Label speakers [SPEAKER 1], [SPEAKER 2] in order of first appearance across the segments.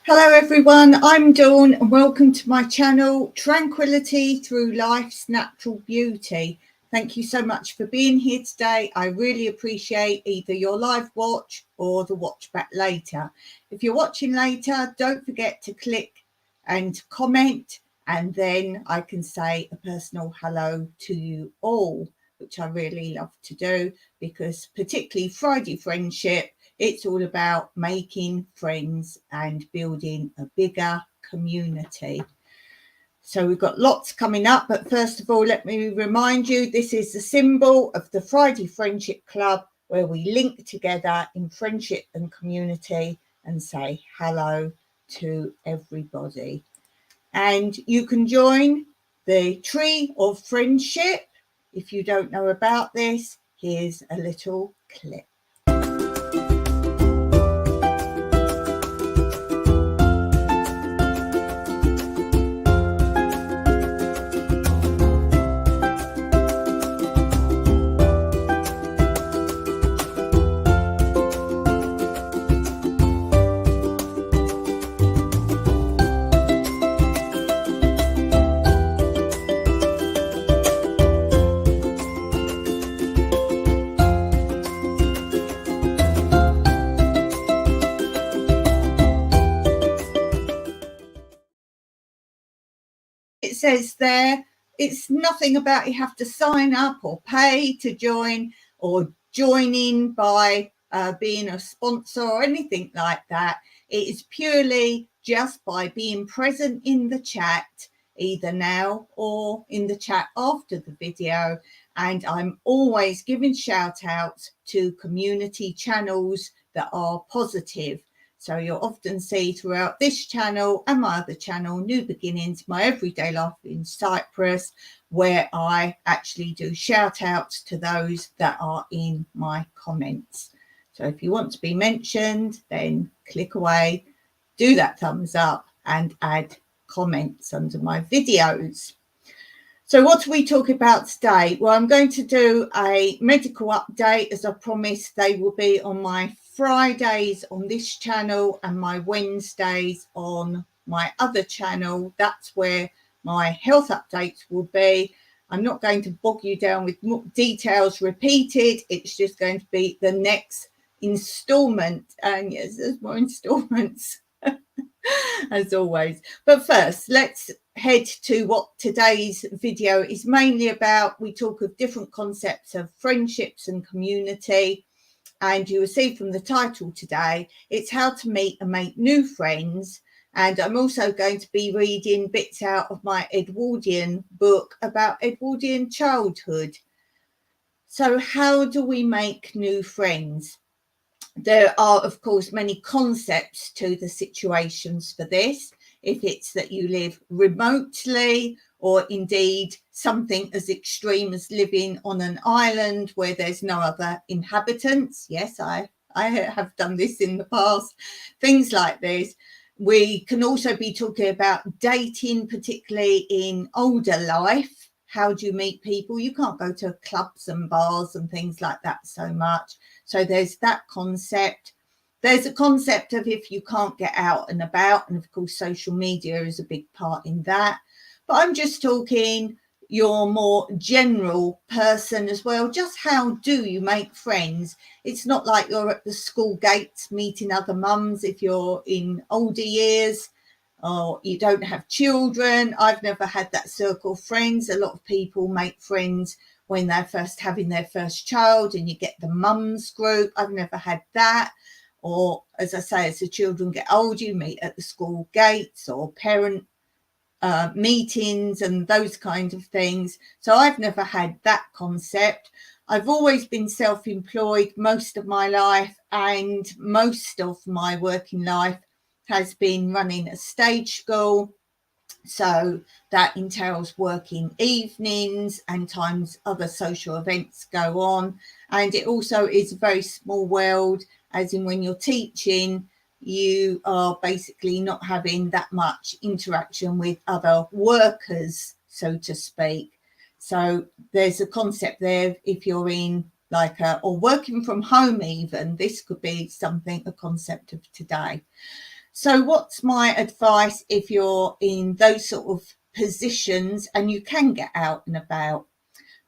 [SPEAKER 1] Hello everyone, I'm Dawn and welcome to my channel Tranquility Through Life's Natural Beauty. Thank you so much for being here today. I really appreciate either your live watch or the watch back later. If you're watching later, don't forget to click and comment, and then I can say a personal hello to you all, which I really love to do, because particularly Friday Friendship, it's all about making friends and building a bigger community. So we've got lots coming up, but first of all, let me remind you, this is the symbol of the Friday Friendship Club, where we link together in friendship and community and say hello to everybody. And you can join the Tree of Friendship. If you don't know about this, here's a little clip. It says there, it's nothing about you have to sign up or pay to join or join in by being a sponsor or anything like that. It is purely just by being present in the chat, either now or in the chat after the video. And I'm always giving shout outs to community channels that are positive. So you'll often see throughout this channel and my other channel, New Beginnings, My Everyday Life in Cyprus, where I actually do shout outs to those that are in my comments. So if you want to be mentioned, then click away, do that thumbs up and add comments under my videos. So what are we talking about today? Well, I'm going to do a medical update. As I promised, they will be on my Fridays on this channel and my Wednesdays on my other channel. That's where my health updates will be. I'm not going to bog you down with details repeated. It's just going to be the next installment. And yes, there's more installments as always. But first, let's head to what today's video is mainly about. We talk of different concepts of friendships and community. And you will see from the title today, it's how to meet and make new friends. And I'm also going to be reading bits out of my Edwardian book about Edwardian childhood. So how do we make new friends? There are, of course, many concepts to the situations for this. If it's that you live remotely, or indeed something as extreme as living on an island where there's no other inhabitants. Yes, I have done this in the past, things like this. We can also be talking about dating, particularly in older life. How do you meet people? You can't go to clubs and bars and things like that so much. So there's that concept. There's a concept of if you can't get out and about, and of course social media is a big part in that. But I'm just talking your more general person as well. Just how do you make friends? It's not like you're at the school gates meeting other mums if you're in older years, or you don't have children. I've never had that circle of friends. A lot of people make friends when they're first having their first child and you get the mums group. I've never had that. Or as I say, as the children get older, you meet at the school gates or parent meetings and those kinds of things. So I've never had that concept. I've always been self-employed most of my life, and most of my working life has been running a stage school. So that entails working evenings and times other social events go on. And it also is a very small world, as in when you're teaching, you are basically not having that much interaction with other workers, so to speak. So there's a concept there. If you're in like or working from home, even this could be something, a concept of today. So what's my advice if you're in those sort of positions and you can get out and about?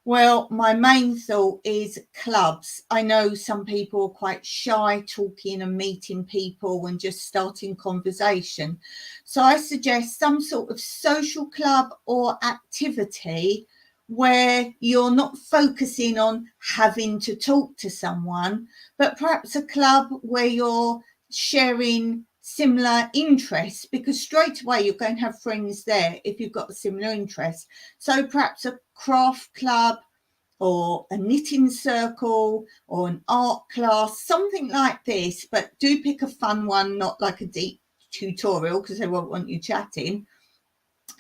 [SPEAKER 1] Well, my main thought is clubs. I know some people are quite shy talking and meeting people and just starting conversation. So I suggest some sort of social club or activity where you're not focusing on having to talk to someone, but perhaps a club where you're sharing similar interests, because straight away you're going to have friends there if you've got a similar interest. So perhaps a craft club or a knitting circle or an art class, something like this, but do pick a fun one, not like a deep tutorial, because they won't want you chatting.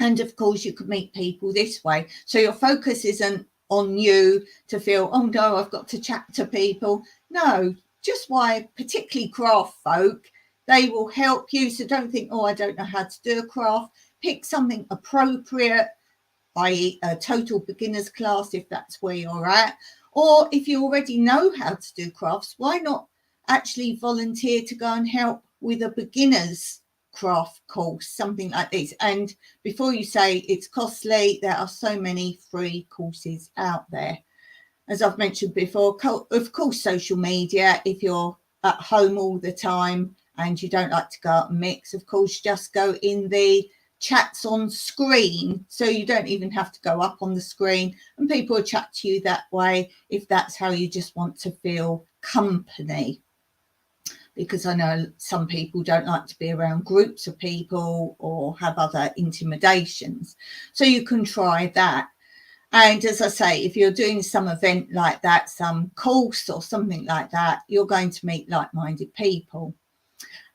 [SPEAKER 1] And of course you could meet people this way, so your focus isn't on you to feel, oh no, I've got to chat to people. No, just why, particularly craft folk, they will help you. So don't think, oh, I don't know how to do a craft. Pick something appropriate, i.e. a total beginners class if that's where you're at. Or if you already know how to do crafts, why not actually volunteer to go and help with a beginner's craft course, something like this. And before you say it's costly, there are so many free courses out there. As I've mentioned before, of course, social media, if you're at home all the time and you don't like to go out and mix, of course, just go in the chats on screen, so you don't even have to go up on the screen, and people will chat to you that way if that's how you just want to feel company. Because I know some people don't like to be around groups of people or have other intimidations. So you can try that. And as I say, if you're doing some event like that, some course or something like that, you're going to meet like-minded people.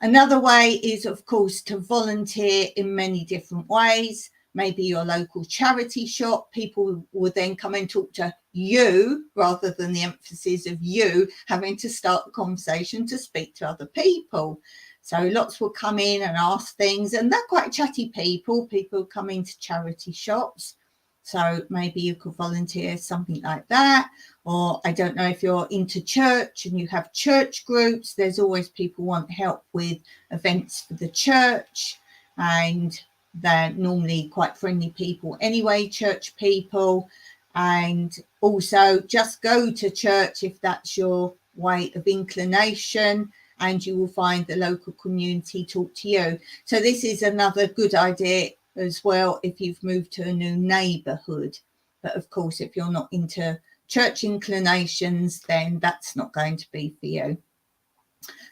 [SPEAKER 1] Another way is, of course, to volunteer in many different ways. Maybe your local charity shop, people will then come and talk to you rather than the emphasis of you having to start the conversation to speak to other people. So lots will come in and ask things, and they're quite chatty people. People come into charity shops. So maybe you could volunteer something like that. Or I don't know if you're into church and you have church groups. There's always people want help with events for the church, and they're normally quite friendly people anyway, church people. And also just go to church if that's your way of inclination, and you will find the local community talk to you. So this is another good idea as well if you've moved to a new neighbourhood. But of course, if you're not into church inclinations, then that's not going to be for you.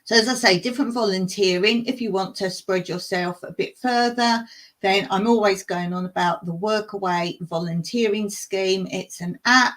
[SPEAKER 1] So as I say, different volunteering. If you want to spread yourself a bit further, then I'm always going on about the Workaway volunteering scheme. It's an app.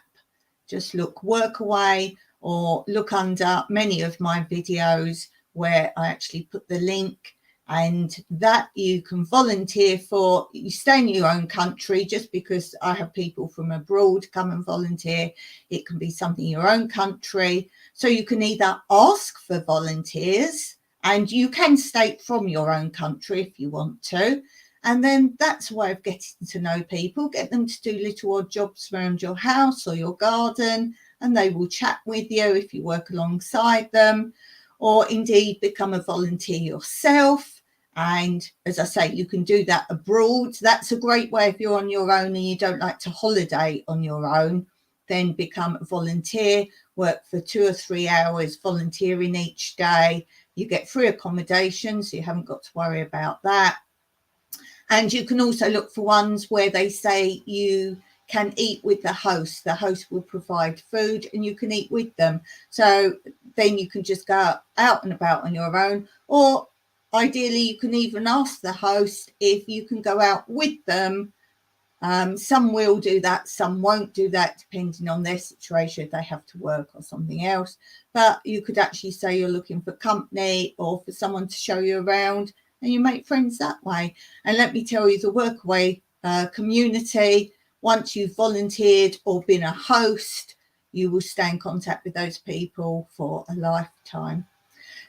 [SPEAKER 1] Just look Workaway or look under many of my videos where I actually put the link, and that you can volunteer for. You stay in your own country. Just because I have people from abroad come and volunteer, it can be something in your own country. So you can either ask for volunteers, and you can state from your own country if you want to. And then that's a way of getting to know people. Get them to do little odd jobs around your house or your garden, and they will chat with you if you work alongside them, or indeed become a volunteer yourself. And as I say, you can do that abroad. That's a great way if you're on your own and you don't like to holiday on your own. Then become a volunteer, work for 2 or 3 hours volunteering each day. You get free accommodation, so you haven't got to worry about that. And you can also look for ones where they say you can eat with the host. The host will provide food and you can eat with them. So then you can just go out and about on your own, or ideally you can even ask the host if you can go out with them. Some will do that, some won't do that, depending on their situation, if they have to work or something else. But you could actually say you're looking for company or for someone to show you around, and you make friends that way. And let me tell you, the workaway community, once you've volunteered or been a host, you will stay in contact with those people for a lifetime.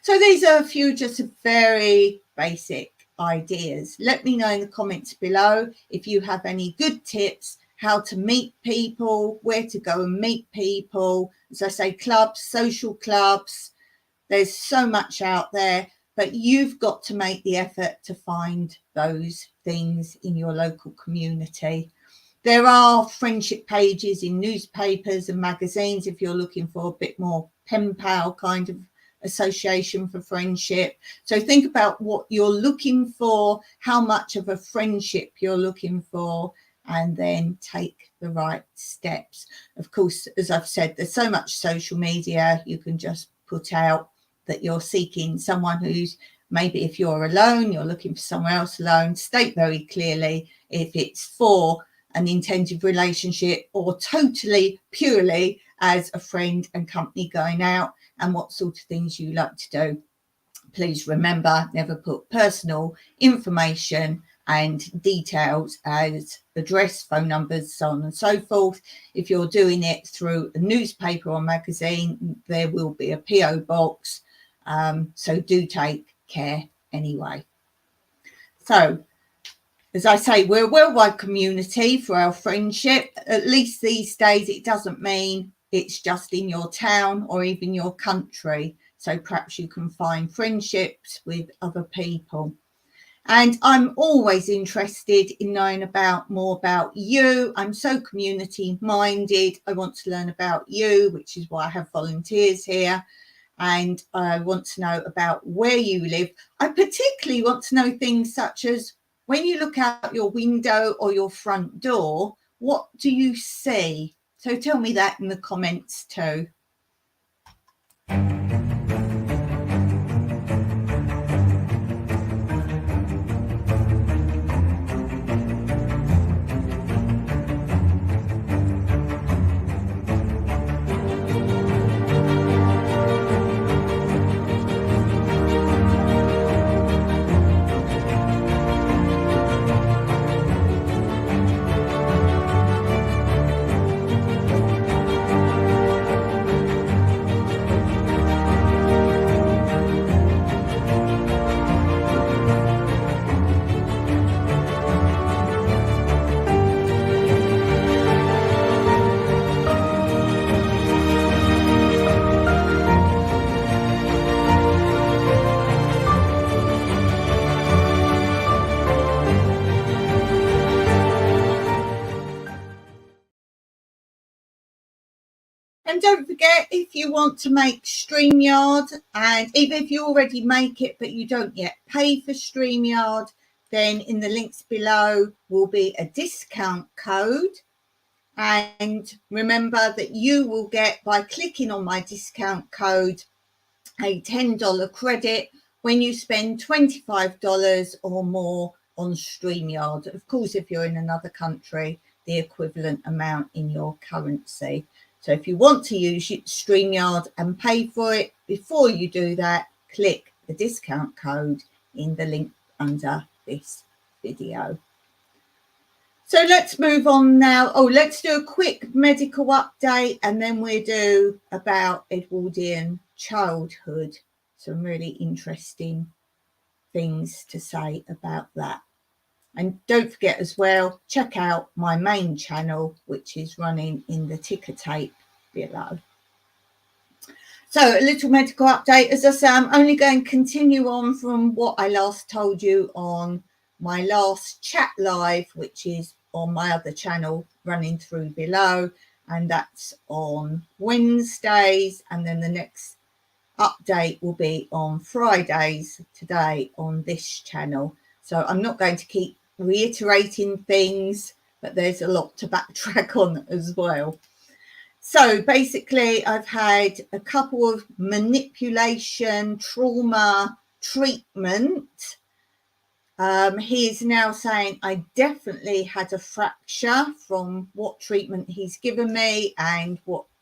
[SPEAKER 1] So these are a few just very basic ideas. Let me know in the comments below if you have any good tips how to meet people, where to go and meet people. As I say, clubs, social clubs, there's so much out there, but you've got to make the effort to find those things in your local community. There are friendship pages in newspapers and magazines if you're looking for a bit more pen pal kind of association for friendship. So think about what you're looking for, how much of a friendship you're looking for, and then take the right steps. Of course, as I've said, there's so much social media. You can just put out that you're seeking someone who's, maybe if you're alone, you're looking for someone else alone. State very clearly if it's for an intended relationship or totally purely as a friend and company going out, and what sort of things you like to do. Please remember, never put personal information and details as address, phone numbers, so on and so forth. If you're doing it through a newspaper or magazine, there will be a P.O Box. So do take care anyway. So, as I say, we're a worldwide community for our friendship. At least these days, it doesn't mean it's just in your town or even your country. So perhaps you can find friendships with other people. And I'm always interested in knowing more about you. I'm so community minded. I want to learn about you, which is why I have volunteers here. And I want to know about where you live. I particularly want to know things such as, when you look out your window or your front door, what do you see? So tell me that in the comments too. And don't forget, if you want to make StreamYard, and even if you already make it but you don't yet pay for StreamYard, then in the links below will be a discount code. And remember that you will get, by clicking on my discount code, a $10 credit when you spend $25 or more on StreamYard. Of course, if you're in another country, the equivalent amount in your currency. So if you want to use StreamYard and pay for it, before you do that, click the discount code in the link under this video. So let's move on now. Oh, let's do a quick medical update, and then we'll do about Edwardian childhood. Some really interesting things to say about that. And don't forget as well, check out my main channel, which is running in the ticker tape below. So a little medical update. As I say, I'm only going to continue on from what I last told you on my last chat live, which is on my other channel running through below, and that's on Wednesdays, and then the next update will be on Fridays today on this channel. So I'm not going to keep reiterating things, but there's a lot to backtrack on as well. So basically, I've had a couple of manipulation trauma treatment. He is now saying I definitely had a fracture from what treatment he's given me and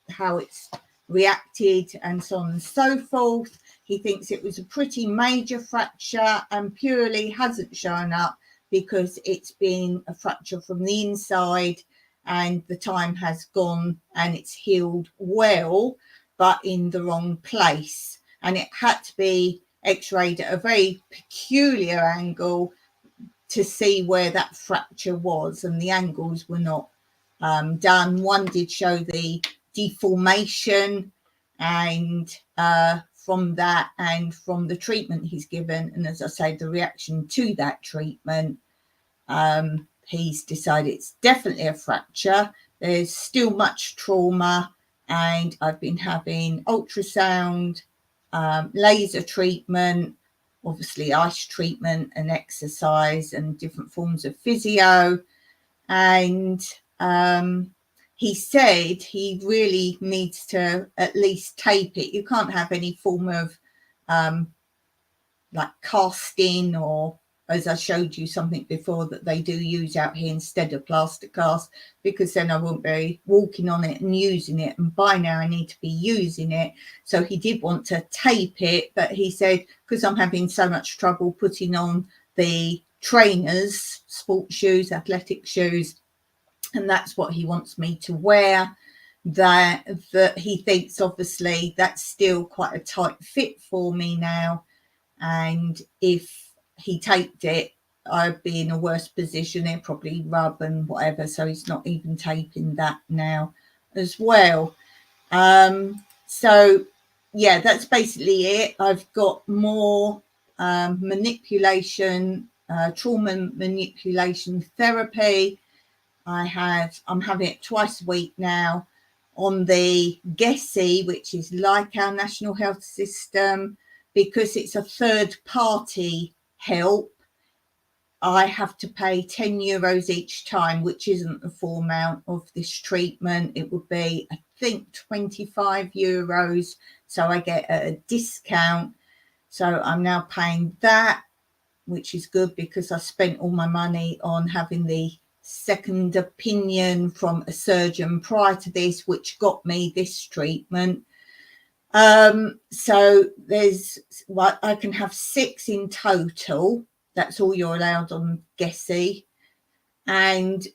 [SPEAKER 1] how it's reacted and so on and so forth. He thinks it was a pretty major fracture and purely hasn't shown up because it's been a fracture from the inside and the time has gone and it's healed well, but in the wrong place. And it had to be x-rayed at a very peculiar angle to see where that fracture was, and the angles were not done. One did show the deformation, and from that and from the treatment he's given, and as I say, the reaction to that treatment, he's decided it's definitely a fracture. There's still much trauma, and I've been having ultrasound, laser treatment, obviously ice treatment and exercise and different forms of physio. And he said he really needs to at least tape it. You can't have any form of like casting, or as I showed you something before that they do use out here instead of plaster cast, because then I won't be walking on it and using it, and by now I need to be using it. So he did want to tape it, but he said because I'm having so much trouble putting on the trainers, sports shoes, athletic shoes, and that's what he wants me to wear, that he thinks obviously that's still quite a tight fit for me now, and if he taped it, I'd be in a worse position. It'd probably rub and whatever. So he's not even taping that now as well. So yeah, that's basically it. I've got more manipulation, trauma manipulation therapy. I'm having it twice a week now on the GESI, which is like our national health system, because it's a third party help. I have to pay €10 each time, which isn't the full amount of this treatment. It would be, I think, €25. So I get a discount. So I'm now paying that, which is good because I spent all my money on having the second opinion from a surgeon prior to this, which got me this treatment. So there's what I can have 6 in total. That's all you're allowed on GESI. And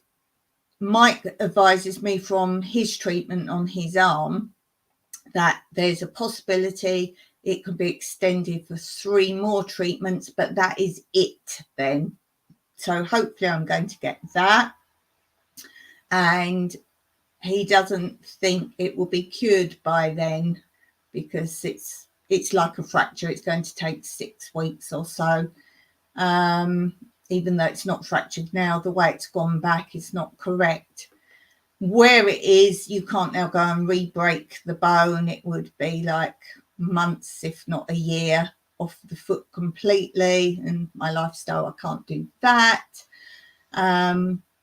[SPEAKER 1] Mike advises me from his treatment on his arm that there's a possibility it could be extended for 3 more treatments, but that is it then. So hopefully I'm going to get that. And he doesn't think it will be cured by then, because it's like a fracture. It's going to take 6 weeks or so. Even though it's not fractured now, the way it's gone back is not correct. Where it is, you can't now go and re-break the bone. It would be like months, if not a year, off the foot completely. And my lifestyle, I can't do that.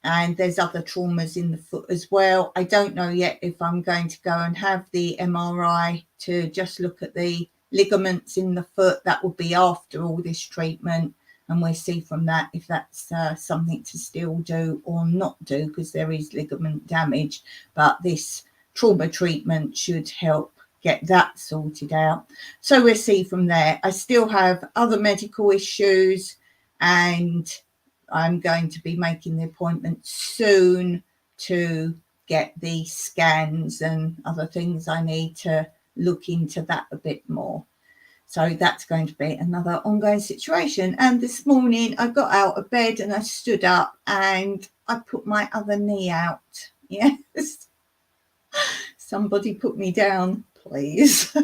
[SPEAKER 1] And there's other traumas in the foot as well. I don't know yet if I'm going to go and have the MRI to just look at the ligaments in the foot. That will be after all this treatment, and we'll see from that if that's something to still do or not do, because there is ligament damage. But this trauma treatment should help get that sorted out. So we'll see from there. I still have other medical issues, and I'm going to be making the appointment soon to get the scans and other things I need to look into that a bit more. So that's going to be another ongoing situation. And this morning I got out of bed and I stood up and I put my other knee out. Yes. Somebody put me down, please.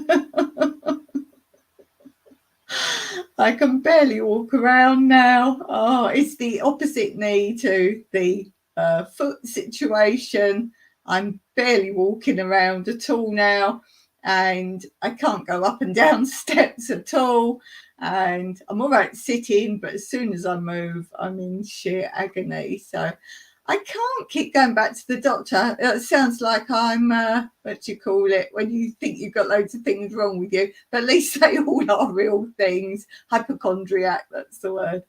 [SPEAKER 1] I can barely walk around now. Oh, it's the opposite knee to the foot situation. I'm barely walking around at all now, and I can't go up and down steps at all. And I'm all right sitting, but as soon as I move, I'm in sheer agony. So I can't keep going back to the doctor. It sounds like I'm, what do you call it, when you think you've got loads of things wrong with you, but at least they all are real things. Hypochondriac, that's the word.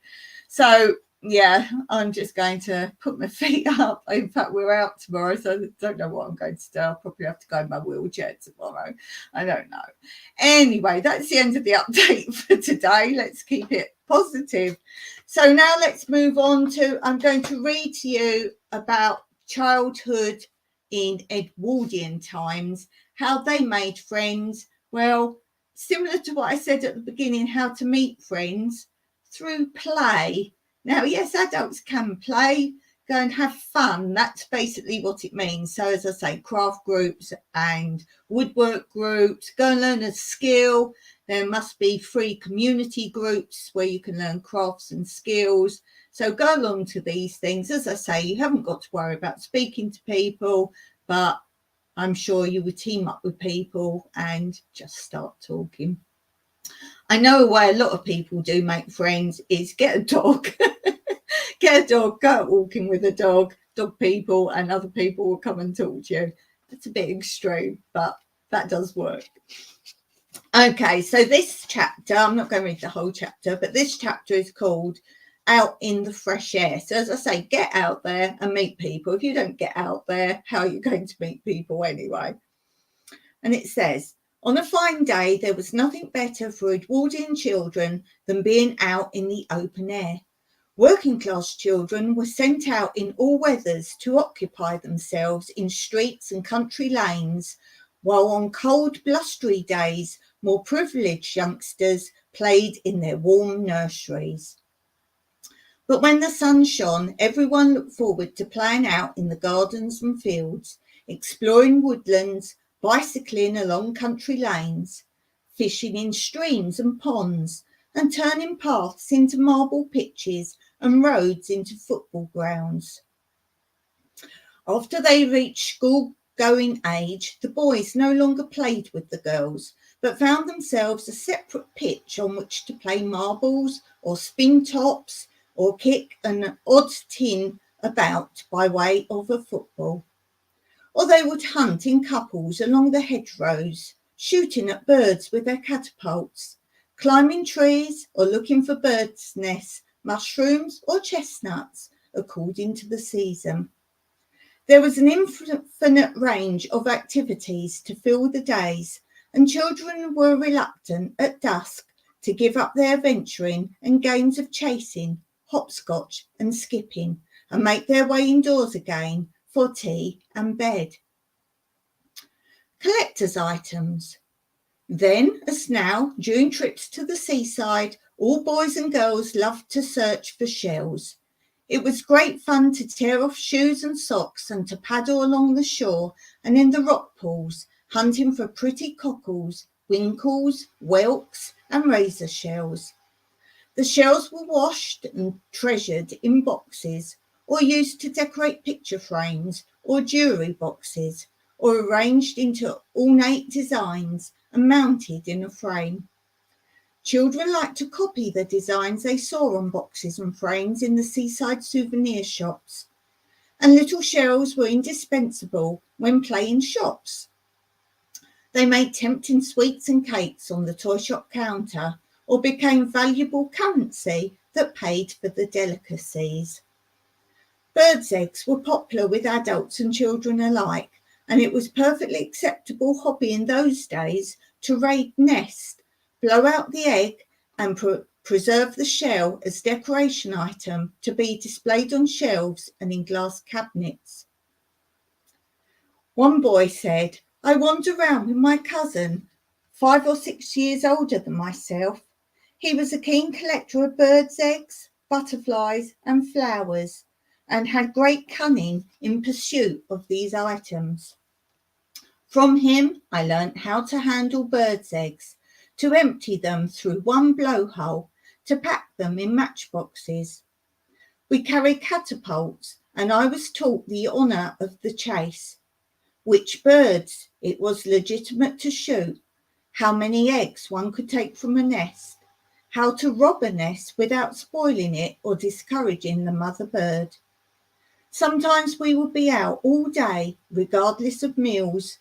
[SPEAKER 1] So, yeah, I'm just going to put my feet up. In fact, we're out tomorrow, so I don't know what I'm going to do. I'll probably have to go in my wheelchair tomorrow. I don't know. Anyway, that's the end of the update for today. Let's keep it positive. So now let's move on to, I'm going to read to you about childhood in Edwardian times, how they made friends. Well, similar to what I said at the beginning, how to meet friends through play. Now, yes, adults can play, go and have fun. That's basically what it means. So as I say, craft groups and woodwork groups, go and learn a skill. There must be free community groups where you can learn crafts and skills. So go along to these things. As I say, you haven't got to worry about speaking to people, but I'm sure you would team up with people and just start talking. I know a way a lot of people do make friends is get a dog. Get a dog, go out walking with a dog. Dog people and other people will come and talk to you. That's a bit extreme, but that does work. Okay, so this chapter, I'm not going to read the whole chapter, but this chapter is called Out in the Fresh Air. So as I say, get out there and meet people. If you don't get out there, how are you going to meet people anyway? And it says, on a fine day, there was nothing better for Edwardian children than being out in the open air. Working class children were sent out in all weathers to occupy themselves in streets and country lanes, while on cold, blustery days, more privileged youngsters played in their warm nurseries. But when the sun shone, everyone looked forward to playing out in the gardens and fields, exploring woodlands, bicycling along country lanes, fishing in streams and ponds, and turning paths into marble pitches and roads into football grounds. After they reached school-going age, the boys no longer played with the girls, but found themselves a separate pitch on which to play marbles or spin tops or kick an odd tin about by way of a football. Or they would hunt in couples along the hedgerows, shooting at birds with their catapults, climbing trees or looking for birds' nests, mushrooms or chestnuts, according to the season. There was an infinite range of activities to fill the days, and children were reluctant at dusk to give up their venturing and games of chasing, hopscotch and skipping, and make their way indoors again for tea and bed. Collector's items. Then, as now, during trips to the seaside, all boys and girls loved to search for shells. It was great fun to tear off shoes and socks and to paddle along the shore and in the rock pools, hunting for pretty cockles, winkles, whelks, and razor shells. The shells were washed and treasured in boxes, or used to decorate picture frames or jewellery boxes, or arranged into ornate designs and mounted in a frame. Children liked to copy the designs they saw on boxes and frames in the seaside souvenir shops, and little shells were indispensable when playing shops. They made tempting sweets and cakes on the toy shop counter, or became valuable currency that paid for the delicacies. Birds' eggs were popular with adults and children alike, and it was perfectly acceptable hobby in those days to raid nests, blow out the egg and preserve the shell as decoration item to be displayed on shelves and in glass cabinets. One boy said, "I wander around with my cousin, 5 or 6 years older than myself. He was a keen collector of birds' eggs, butterflies and flowers, and had great cunning in pursuit of these items. From him, I learnt how to handle birds' eggs, to empty them through one blowhole, to pack them in matchboxes. We carried catapults, and I was taught the honour of the chase, which birds it was legitimate to shoot, how many eggs one could take from a nest, how to rob a nest without spoiling it or discouraging the mother bird. Sometimes we would be out all day, regardless of meals.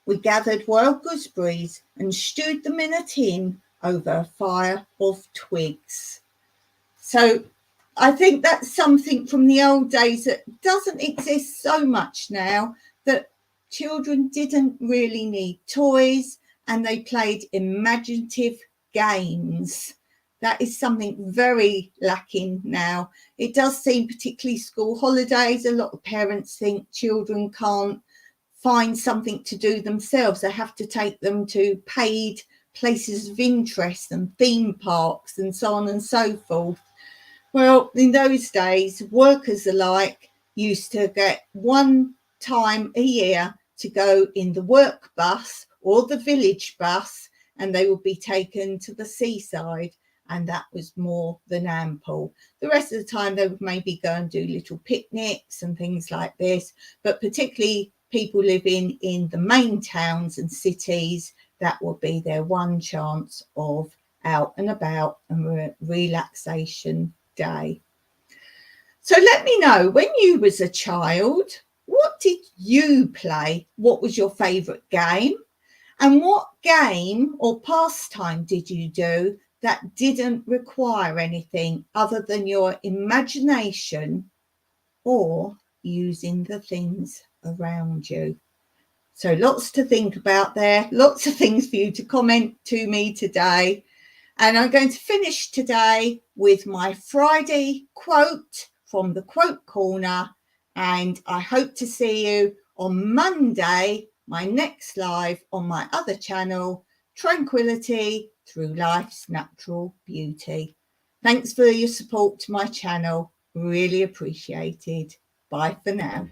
[SPEAKER 1] We gathered wild gooseberries and stewed them in a tin over a fire of twigs." So I think that's something from the old days that doesn't exist so much now, that children didn't really need toys and they played imaginative games. That is something very lacking now. It does seem, particularly school holidays, a lot of parents think children can't find something to do themselves. They have to take them to paid places of interest and theme parks and so on and so forth. Well, in those days, workers alike used to get one time a year to go in the work bus or the village bus, and they would be taken to the seaside, and that was more than ample. The rest of the time they would maybe go and do little picnics and things like this, but particularly people living in the main towns and cities, that would be their one chance of out and about and relaxation day. So let me know, when you was a child, what did you play? What was your favourite game? And what game or pastime did you do that didn't require anything other than your imagination or using the things around you? So lots to think about there, lots of things for you to comment to me today. And I'm going to finish today with my Friday quote from the Quote Corner. And I hope to see you on Monday, my next live on my other channel, Tranquillity Through Life's Natural Beauty. Thanks for your support to my channel. Really appreciated. Bye for now.